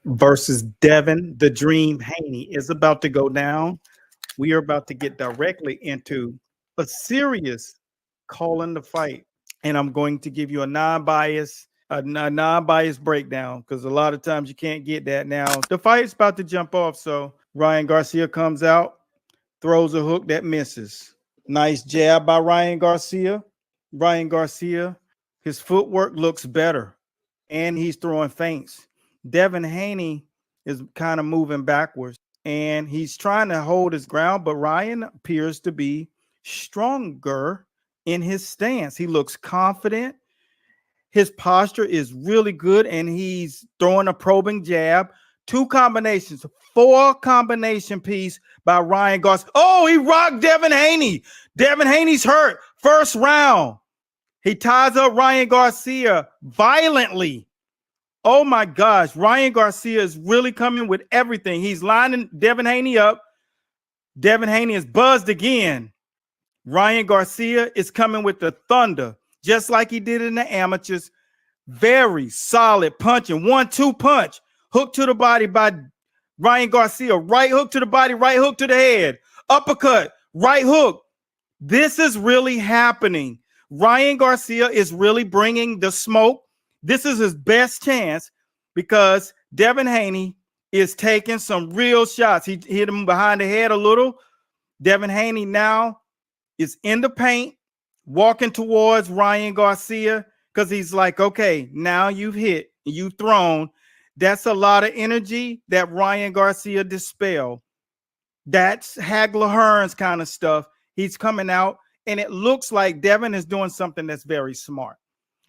versus Devin the Dream Haney is about to go down. We are about to get directly into a serious call in the fight. And I'm going to give you a non-biased breakdown because a lot of times you can't get that. Now the fight's about to jump off, so Ryan Garcia comes out, throws a hook that misses. Nice jab by Ryan Garcia. Ryan Garcia, his footwork looks better, and he's throwing feints. Devin Haney is kind of moving backwards, and he's trying to hold his ground, but Ryan appears to be stronger in his stance. He looks confident. His posture is really good, and he's throwing a probing jab. Two combinations, four combination piece by Ryan Garcia. Oh, he rocked Devin Haney. Devin Haney's hurt. First round. He ties up Ryan Garcia violently. Oh my gosh. Ryan Garcia is really coming with everything. He's lining Devin Haney up. Devin Haney is buzzed again. Ryan Garcia is coming with the thunder, just like he did in the amateurs. Very solid punching. 1-2 punch. Hook to the body by Ryan Garcia. Right hook to the body, right hook to the head. Uppercut, right hook. This is really happening. Ryan Garcia is really bringing the smoke. This is his best chance because Devin Haney is taking some real shots. He hit him behind the head a little. Devin Haney now is in the paint, walking towards Ryan Garcia because he's like, okay, now you've hit, you've thrown. That's a lot of energy that Ryan Garcia dispelled. That's Hagler Hearns kind of stuff. He's coming out, and it looks like Devin is doing something that's very smart.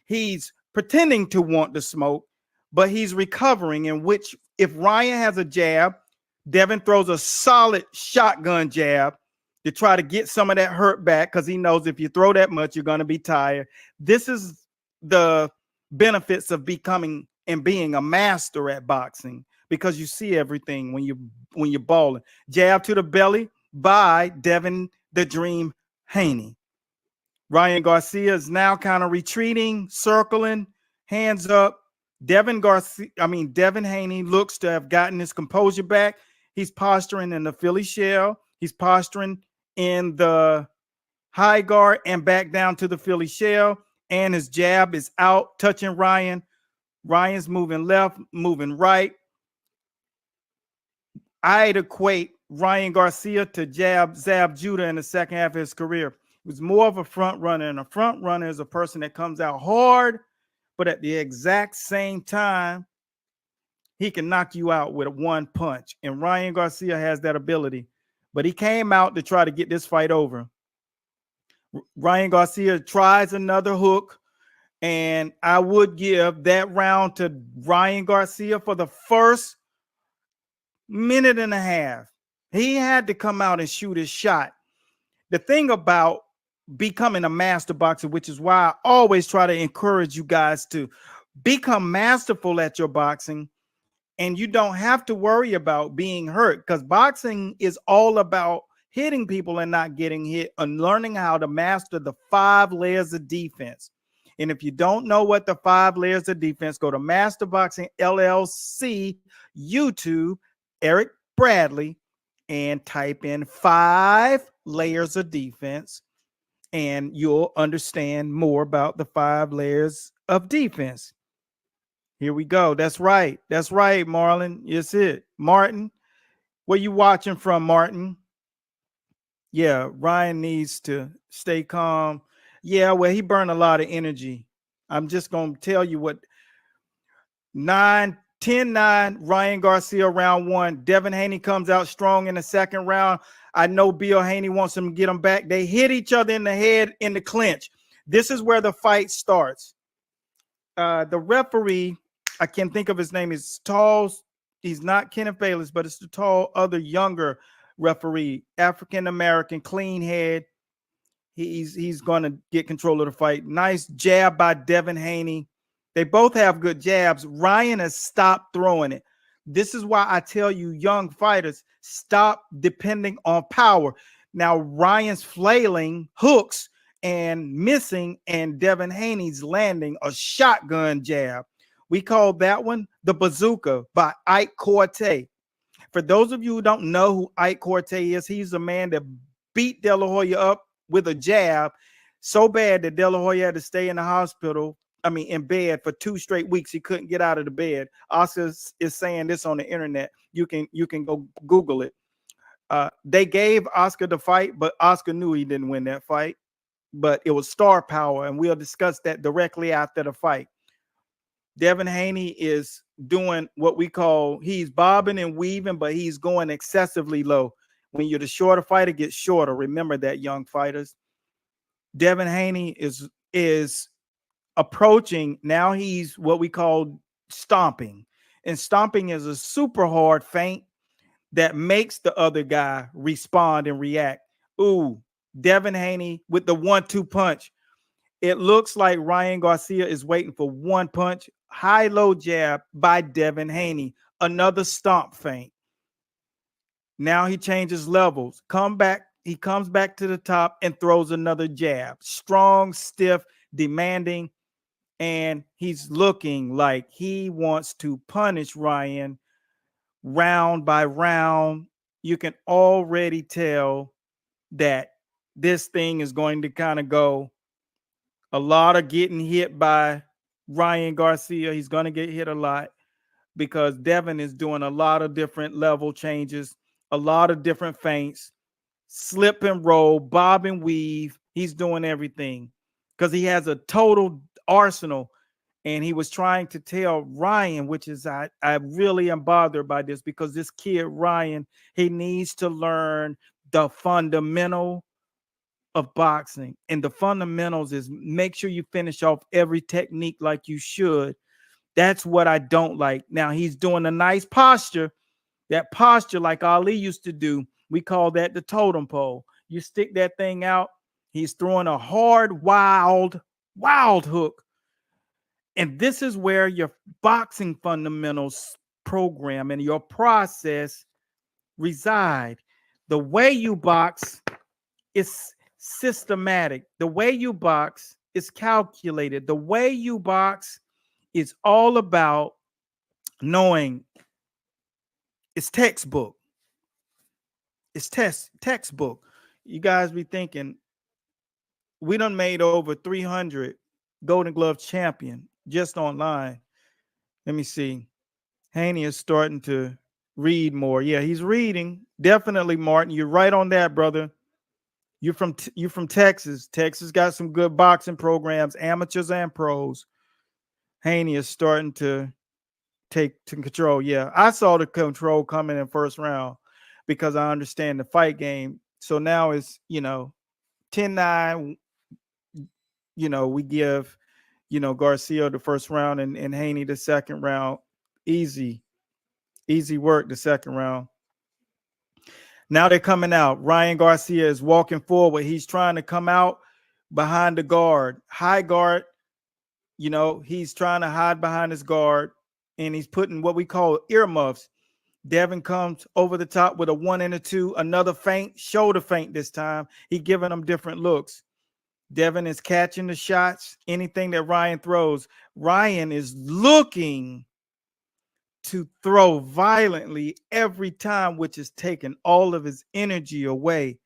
He's pretending to want the smoke, but he's recovering, in which if Ryan has a jab, Devin throws a solid shotgun jab to try to get some of that hurt back because he knows if you throw that much, you're going to be tired. This is the benefits of becoming and being a master at boxing, because you see everything when you're balling. Jab to the belly by Devin the Dream Haney. Ryan Garcia is now kind of retreating, circling, hands up. Devin Haney looks to have gotten his composure back. He's posturing in the Philly shell. He's posturing in the high guard and back down to the Philly shell. And his jab is out, touching Ryan. Ryan's moving left, moving right. I'd equate Ryan Garcia to Zab Judah in the second half of his career. He was more of a front runner, and a front runner is a person that comes out hard, but at the exact same time, he can knock you out with one punch. And Ryan Garcia has that ability, but he came out to try to get this fight over. Ryan Garcia tries another hook, and I would give that round to Ryan Garcia for the first minute and a half. He had to come out and shoot his shot. The thing about becoming a master boxer, which is why I always try to encourage you guys to become masterful at your boxing, and you don't have to worry about being hurt, because boxing is all about hitting people and not getting hit, and learning how to master the 5 layers of defense. And if you don't know what the 5 layers of defense, go to Master Boxing LLC YouTube, Eric Bradley, and type in 5 layers of defense, and you'll understand more about the 5 layers of defense. Here we go. That's right. That's right, Marlon. It's it. Martin, where you watching from, Martin? Yeah, Ryan needs to stay calm. Yeah, well, he burned a lot of energy. I'm just going to tell you what. 10-9, Ryan Garcia, round 1. Devin Haney comes out strong in the second round. I know Bill Haney wants him to get him back. They hit each other in the head in the clinch. This is where the fight starts. The referee, I can't think of his name, is tall. He's not Kenneth Bayless, but it's the tall, other younger referee, African-American, clean head. He's going to get control of the fight. Nice jab by Devin Haney. They both have good jabs. Ryan has stopped throwing it. This is why I tell you, young fighters, stop depending on power. Now, Ryan's flailing hooks and missing, and Devin Haney's landing a shotgun jab. We call that one the Bazooka by Ike Corte. For those of you who don't know who Ike Corte is, he's a man that beat De La Hoya up with a jab so bad that De La Hoya had to stay in the hospital, in bed for 2 straight weeks. He couldn't get out of the bed. Oscar is saying this on the internet. You can go Google it. They gave Oscar the fight, but Oscar knew he didn't win that fight. But it was star power, and we'll discuss that directly after the fight. Devin Haney is doing what we call, he's bobbing and weaving, but he's going excessively low. When you're the shorter fighter, get shorter. Remember that, young fighters. Devin Haney is approaching, now he's what we call stomping. And stomping is a super hard feint that makes the other guy respond and react. Ooh, Devin Haney with the 1-2 punch. It looks like Ryan Garcia is waiting for one punch. High-low jab by Devin Haney. Another stomp feint. Now he changes levels. He comes back to the top and throws another jab. Strong, stiff, demanding, and he's looking like he wants to punish Ryan round by round. You can already tell that this thing is going to kind of go a lot of getting hit by Ryan Garcia. He's going to get hit a lot because Devin is doing a lot of different level changes, a lot of different feints, slip and roll, bob and weave. He's doing everything because he has a total arsenal. And he was trying to tell Ryan, which is, I really am bothered by this, because this kid, Ryan, he needs to learn the fundamental of boxing. And the fundamentals is make sure you finish off every technique like you should. That's what I don't like. Now, he's doing a nice posture. That posture, like Ali used to do, we call that the totem pole. You stick that thing out. He's throwing a hard, wild hook. And this is where your boxing fundamentals program and your process reside. The way you box is systematic. The way you box is calculated. The way you box is all about knowing it's textbook. It's textbook. You guys be thinking, we done made over 300 Golden Glove champion just online. Let me see. Haney is starting to read more. Yeah, he's reading. Definitely, Martin. You're right on that, brother. You're from Texas. Texas got some good boxing programs, amateurs and pros. Haney is starting to take to control. Yeah, I saw the control coming in first round because I understand the fight game. So now it's, 10-9. We give, Garcia the first round and Haney the second round. Easy work the second round. Now they're coming out. Ryan Garcia is walking forward. He's trying to come out behind the guard, high guard. He's trying to hide behind his guard, and he's putting what we call earmuffs. Devin comes over the top with a 1 and a 2, another feint, shoulder feint this time. He's giving them different looks. Devin is catching the shots, anything that Ryan throws. Ryan is looking to throw violently every time, which is taking all of his energy away.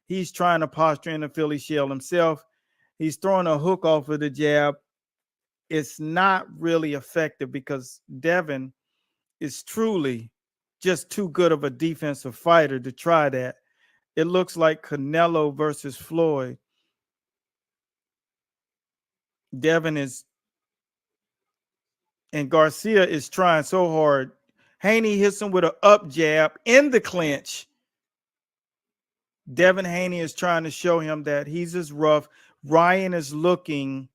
He's trying to posture in the Philly shell himself. He's throwing a hook off of the jab. It's not really effective because Devin is truly just too good of a defensive fighter to try that. It looks like Canelo versus Floyd. Devin is, and Garcia is trying so hard. Haney hits him with an up jab in the clinch. Devin Haney is trying to show him that he's as rough. Ryan is looking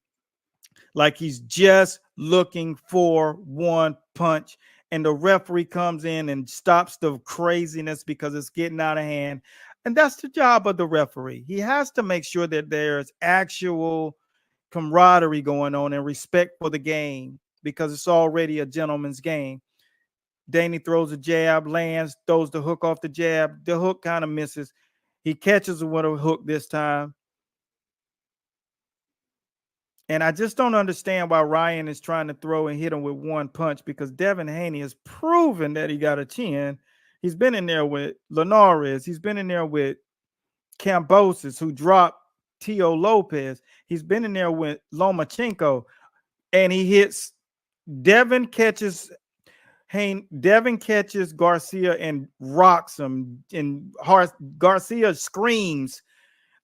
like he's just looking for one punch. And the referee comes in and stops the craziness because it's getting out of hand. And that's the job of the referee. He has to make sure that there's actual camaraderie going on and respect for the game because it's already a gentleman's game. Danny throws a jab, lands, throws the hook off the jab. The hook kind of misses. He catches with a hook this time. And I just don't understand why Ryan is trying to throw and hit him with one punch, because Devin Haney has proven that he got a chin. He's been in there with Linares. He's been in there with Kambosos, who dropped Tio Lopez. He's been in there with Lomachenko, and he hits Devin catches Devin catches Garcia and rocks him, and Garcia screams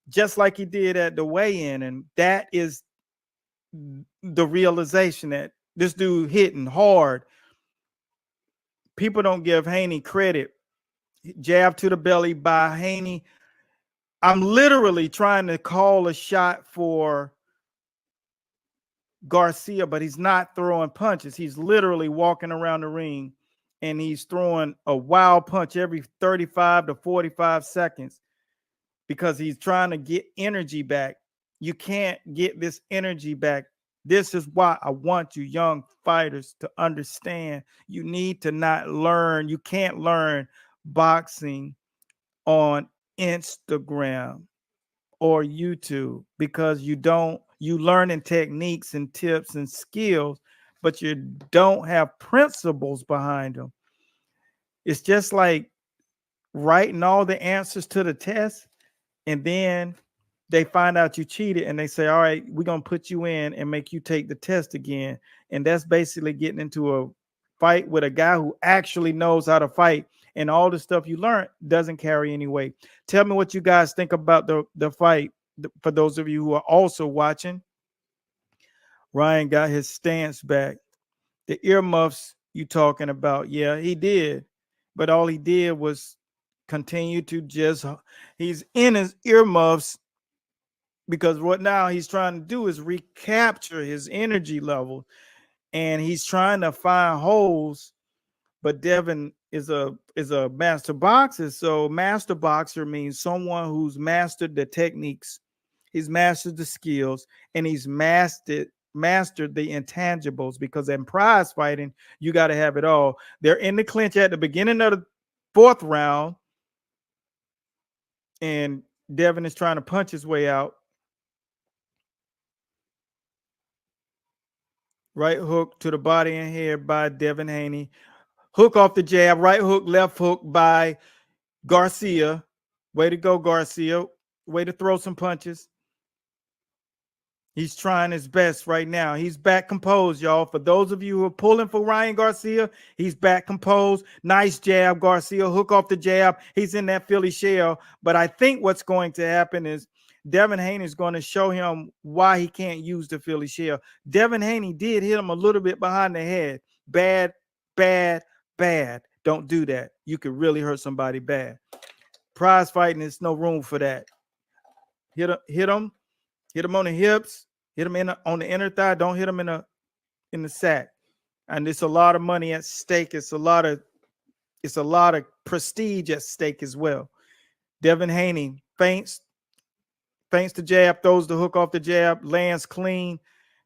just like he did at the weigh-in, and that is the realization that this dude hitting hard. People don't give Haney credit. Jab to the belly by Haney. I'm literally trying to call a shot for Garcia, but he's not throwing punches. He's literally walking around the ring and he's throwing a wild punch every 35 to 45 seconds because he's trying to get energy back. You can't get this energy back. This is why I want you young fighters to understand. You need to not learn. You can't learn boxing on Instagram or YouTube, because you learning techniques and tips and skills, but you don't have principles behind them. It's just like writing all the answers to the test, and then they find out you cheated and they say, all right, we're going to put you in and make you take the test again. And that's basically getting into a fight with a guy who actually knows how to fight, and all the stuff you learned doesn't carry any weight. Tell me what you guys think about the fight. For those of you who are also watching, Ryan got his stance back. The earmuffs you talking about, yeah, he did. But all he did was continue to he's in his earmuffs, because what now he's trying to do is recapture his energy level, and he's trying to find holes. But Devin is a master boxer. So master boxer means someone who's mastered the techniques, he's mastered the skills, and he's mastered the intangibles, because in prize fighting, you got to have it all. They're in the clinch at the beginning of the fourth round, and Devin is trying to punch his way out. Right hook to the body and head by Devin Haney. Hook off the jab, right hook, left hook by Garcia. Way to go, Garcia. Way to throw some punches. He's trying his best right now. He's back composed, y'all. For those of you who are pulling for Ryan Garcia, he's back composed. Nice jab, Garcia. Hook off the jab. He's in that Philly shell. But I think what's going to happen is Devin Haney is going to show him why he can't use the Philly shell. Devin Haney did hit him a little bit behind the head. Bad, bad, bad. Don't do that. You could really hurt somebody bad. Prize fighting is no room for that. Hit him on the hips, hit him on the inner thigh. Don't hit him in the sack. And it's a lot of money at stake. It's a lot of prestige at stake as well. Devin Haney feints the jab, throws the hook off the jab, lands clean.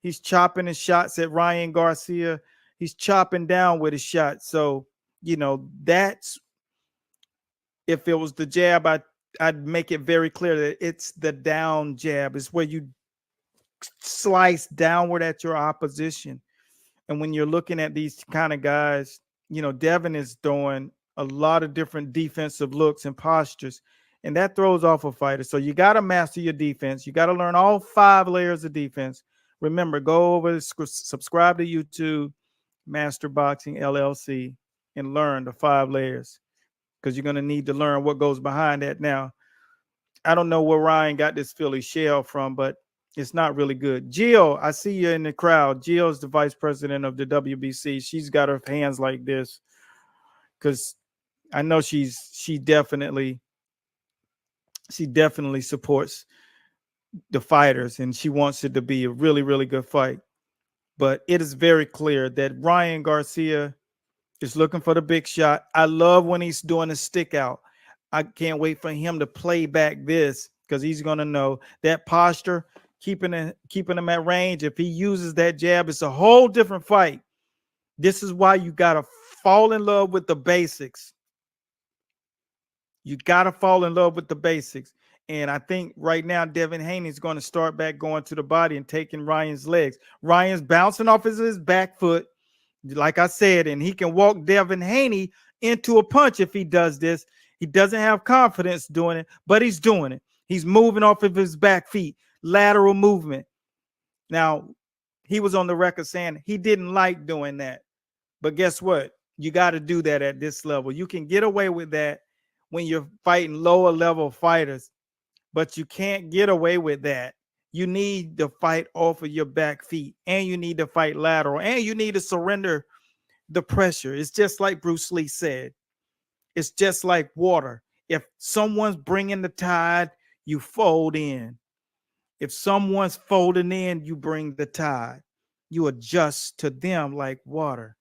He's chopping his shots at Ryan Garcia. He's chopping down with his shot. So, that's, if it was the jab, I'd make it very clear that it's the down jab. It's where you slice downward at your opposition. And when you're looking at these kind of guys, Devin is throwing a lot of different defensive looks and postures, and that throws off a fighter. So you got to master your defense. You got to learn all 5 layers of defense. Remember, go over, subscribe to YouTube, Master Boxing LLC, and learn the 5 layers, because you're going to need to learn what goes behind that. Now, I don't know where Ryan got this Philly shell from, but it's not really good. Jill, I see you in the crowd. Jill's the vice president of the WBC. She's got her hands like this because I know she definitely supports the fighters, and she wants it to be a really, really good fight. But it is very clear that Ryan Garcia is looking for the big shot. I love when he's doing a stick out. I can't wait for him to play back this, because he's going to know that posture, keeping him at range. If he uses that jab, it's a whole different fight. This is why you got to fall in love with the basics. You got to fall in love with the basics. And I think right now Devin Haney is going to start back going to the body and taking Ryan's legs. Ryan's bouncing off his back foot, like I said, and he can walk Devin Haney into a punch if he does this. He doesn't have confidence doing it, but he's doing it. He's moving off of his back feet, lateral movement. Now, he was on the record saying he didn't like doing that. But guess what? You got to do that at this level. You can get away with that when you're fighting lower level fighters, but you can't get away with that. You need to fight off of your back feet, and you need to fight lateral, and you need to surrender the pressure. It's just like Bruce Lee said. It's just like water. If someone's bringing the tide, you fold in. If someone's folding in, you bring the tide. You adjust to them like water.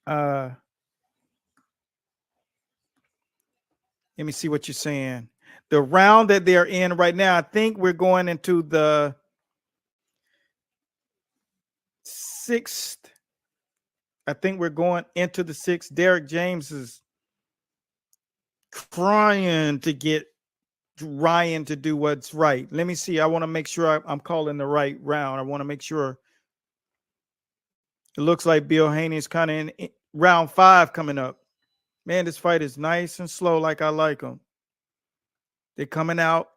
Let me see what you're saying. The round that they're in right now, I think we're going into the 6th. I think we're going into the 6th. Derek James is trying to get Ryan to do what's right. Let me see. I want to make sure I'm calling the right round. I want to make sure. It looks like Bill Haney is kind of in round 5 coming up. Man, this fight is nice and slow like I like them. They're coming out.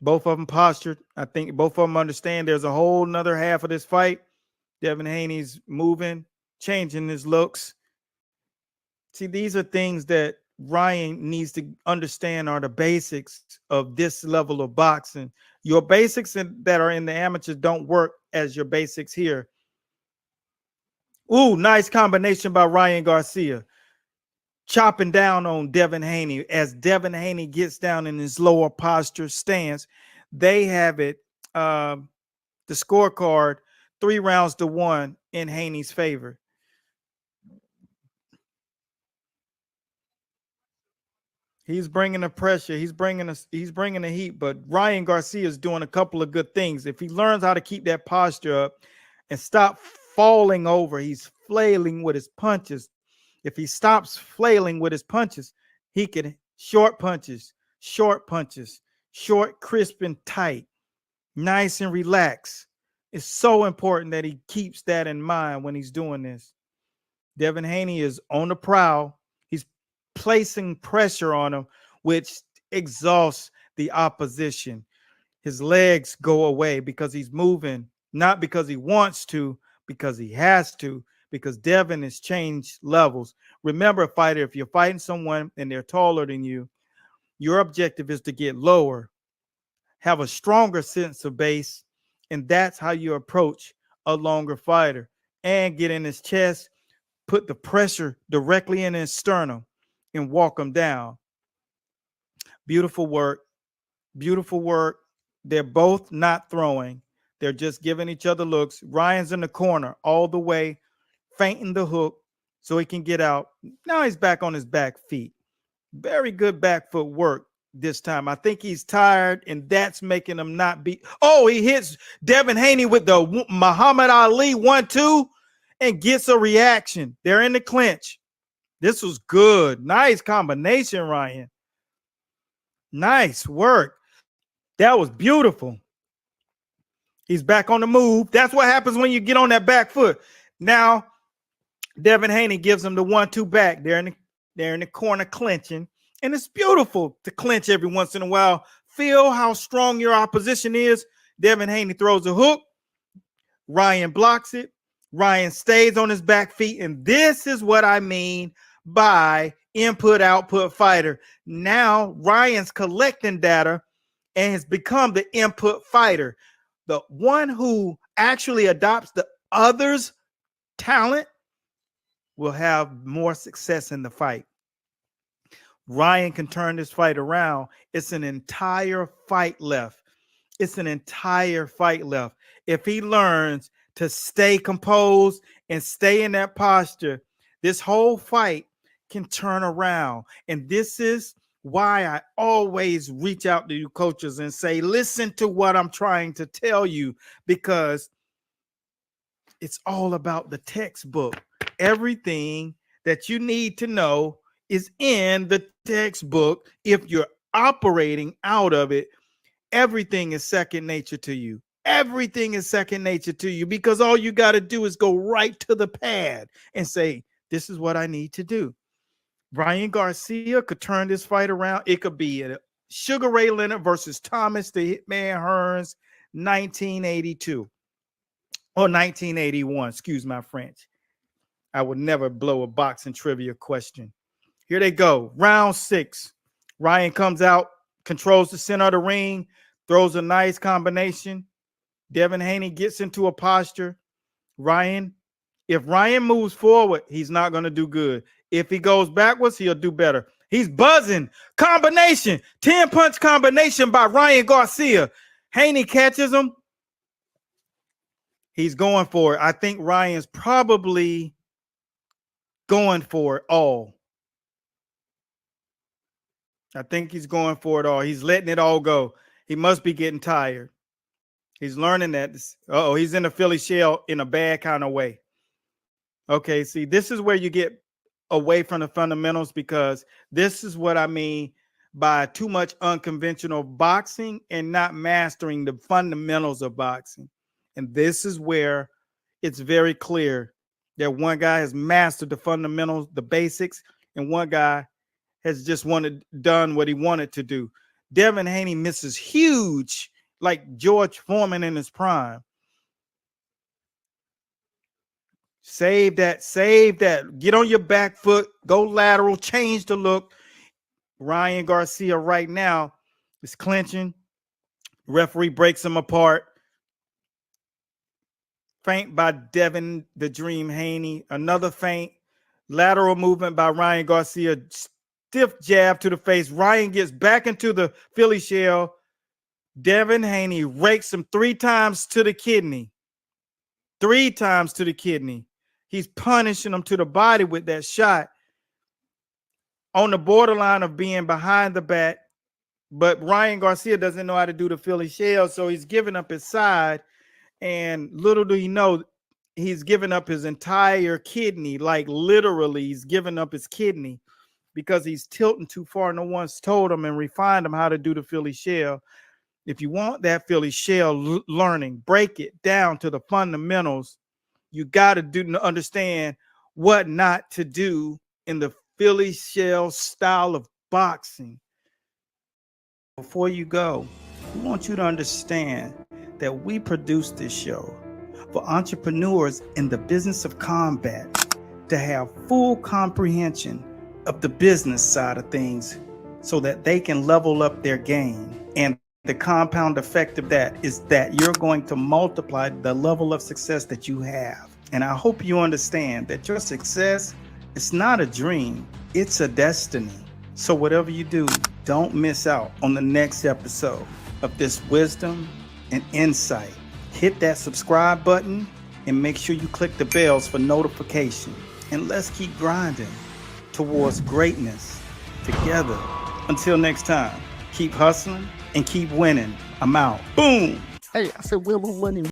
Both of them postured. I think both of them understand there's a whole nother half of this fight. Devin Haney's moving, changing his looks. See, these are things that Ryan needs to understand are the basics of this level of boxing. Your basics that are in the amateurs don't work as your basics here. Ooh, nice combination by Ryan Garcia. Chopping down on Devin Haney as Devin Haney gets down in his lower posture stance. They have it, the scorecard, 3-1 in Haney's favor. He's bringing the pressure. He's bringing the heat. But Ryan Garcia is doing a couple of good things. If he learns how to keep that posture up and stop falling over, he's flailing with his punches. If he stops flailing with his punches, he can short punches, short, crisp and tight, nice and relaxed. It's so important that he keeps that in mind when he's doing this. Devin Haney is on the prowl. He's placing pressure on him, which exhausts the opposition. His legs go away because he's moving, not because he wants to, because he has to, because Devin has changed levels. Remember, fighter, if you're fighting someone and they're taller than you, your objective is to get lower, have a stronger sense of base, and that's how you approach a longer fighter. And get in his chest, put the pressure directly in his sternum, and walk him down. Beautiful work. Beautiful work. They're both not throwing. They're just giving each other looks. Ryan's in the corner all the way, feinting the hook so he can get out. Now he's back on his back feet. Very good back foot work this time. I think he's tired, and that's making him not be. Oh, he hits Devin Haney with the Muhammad Ali 1-2 and gets a reaction. They're in the clinch. This was good. Nice combination, Ryan. Nice work. That was beautiful. He's back on the move. That's what happens when you get on that back foot. Now, Devin Haney gives him the 1-2 back. They're in the corner clinching. And it's beautiful to clinch every once in a while. Feel how strong your opposition is. Devin Haney throws a hook. Ryan blocks it. Ryan stays on his back feet. And this is what I mean by input-output fighter. Now, Ryan's collecting data and has become the input fighter. The one who actually adopts the other's talent will have more success in the fight. Ryan can turn this fight around. It's an entire fight left. It's an entire fight left. If he learns to stay composed and stay in that posture, this whole fight can turn around. And this is why I always reach out to you coaches and say, listen to what I'm trying to tell you, because it's all about the textbook. Everything that you need to know is in the textbook if you're operating out of it, everything is second nature to you. Everything is second nature to you because all you got to do is go right to the pad and say, this is what I need to do. Ryan Garcia could turn this fight around. It could be a Sugar Ray Leonard versus Thomas the Hitman Hearns, 1982 or 1981. Excuse my French. I would never blow a boxing trivia question. Here they go. Round 6. Ryan comes out, controls the center of the ring, throws a nice combination. Devin Haney gets into a posture. If Ryan moves forward, he's not going to do good. If he goes backwards, he'll do better. He's buzzing. Combination. 10-punch combination by Ryan Garcia. Haney catches him. He's going for it. I think Ryan's probably going for it all. I think he's going for it all. He's letting it all go. He must be getting tired. He's learning that. He's in a Philly shell in a bad kind of way. Okay, see, this is where you get away from the fundamentals, because this is what I mean by too much unconventional boxing and not mastering the fundamentals of boxing. And this is where it's very clear that one guy has mastered the fundamentals, the basics, and one guy has just done what he wanted to do. Devin Haney misses huge, like George Foreman in his prime. Save that. Get on your back foot, go lateral, change the look. Ryan Garcia right now is clinching. Referee breaks him apart. Feint by Devin the Dream Haney. Another feint. Lateral movement by Ryan Garcia. Stiff jab to the face. Ryan gets back into the Philly shell. Devin Haney rakes him 3 times to the kidney. 3 times to the kidney. He's punishing him to the body with that shot. On the borderline of being behind the back. But Ryan Garcia doesn't know how to do the Philly shell, so he's giving up his side. And little do you know, he's giving up his entire kidney. Like literally, he's giving up his kidney because he's tilting too far. No one's told him and refined him how to do the Philly shell. If you want that Philly shell learning, break it down to the fundamentals. You got to understand what not to do in the Philly shell style of boxing. Before you go, we want you to understand that we produce this show for entrepreneurs in the business of combat to have full comprehension of the business side of things so that they can level up their game. And the compound effect of that is that you're going to multiply the level of success that you have. And I hope you understand that your success is not a dream, it's a destiny. So whatever you do, don't miss out on the next episode of this wisdom and insight. Hit that subscribe button and make sure you click the bells for notification. And let's keep grinding towards greatness together. Until next time, keep hustling and keep winning. I'm out. Boom. Hey, I said, where my money?